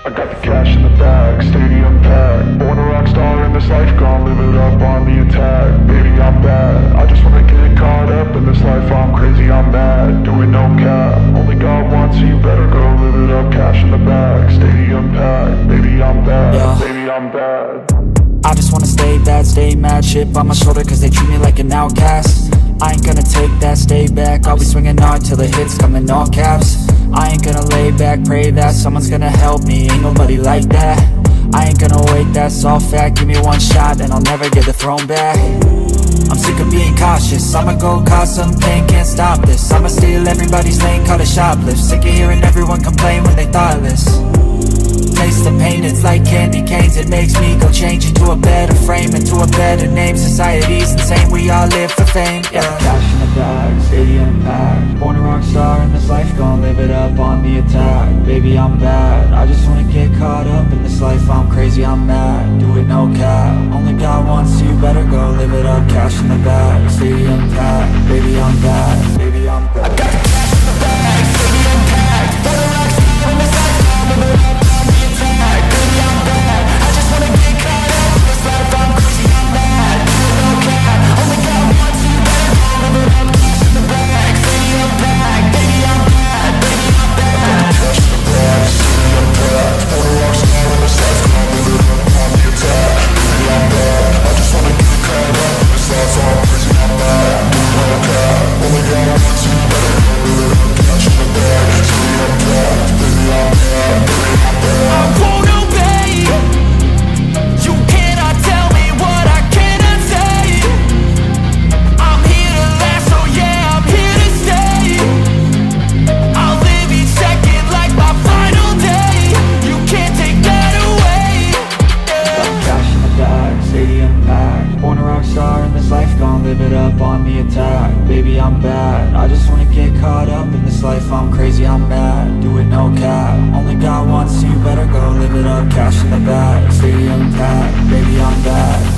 I got the cash in the bag, stadium packed. Born a rock star in this life, gon' live it up on the attack. Baby, I'm bad, I just wanna get caught up in this life. I'm crazy, I'm mad, doing no cap. Only God wants you, better go live it up. Cash in the bag, stadium packed. Baby, I'm bad, yeah. Baby, I'm bad. I just wanna stay bad, stay mad. Chip on my shoulder cause they treat me like an outcast. I ain't gonna take that, stay back. I'll be swinging hard till the hits come in all caps. I ain't gonna lay back, pray that someone's gonna help me. Ain't nobody like that. I ain't gonna wait, that's all fact. Give me one shot and I'll never get the throne back. I'm sick of being cautious, I'ma go cause some pain, can't stop this. I'ma steal everybody's lane, call it shoplift. Sick of hearing everyone complain when they thoughtless. Taste the pain, it's like candy canes. It makes me go change into a better frame, into a better name. Society's insane, we all live for fame, yeah. Cash in the bag, stadium packed. Born a rock star in this life, gon' live it up on the attack. Baby, I'm bad, I just wanna get caught up in this life. I'm crazy, I'm mad, do it no cap. Only God wants you, better go live it up. Cash in the bag, stadium packed. Baby, I'm bad, baby, I'm bad. I got the cash in the bag, stadium packed. Born a rock star in this life, gon' live it up. Live it up on the attack. Baby, I'm bad, I just wanna get caught up in this life. I'm crazy, I'm mad, do it no cap. Only God wants you, better go live it up. Cash in the bag, stadium packed. Baby, I'm bad.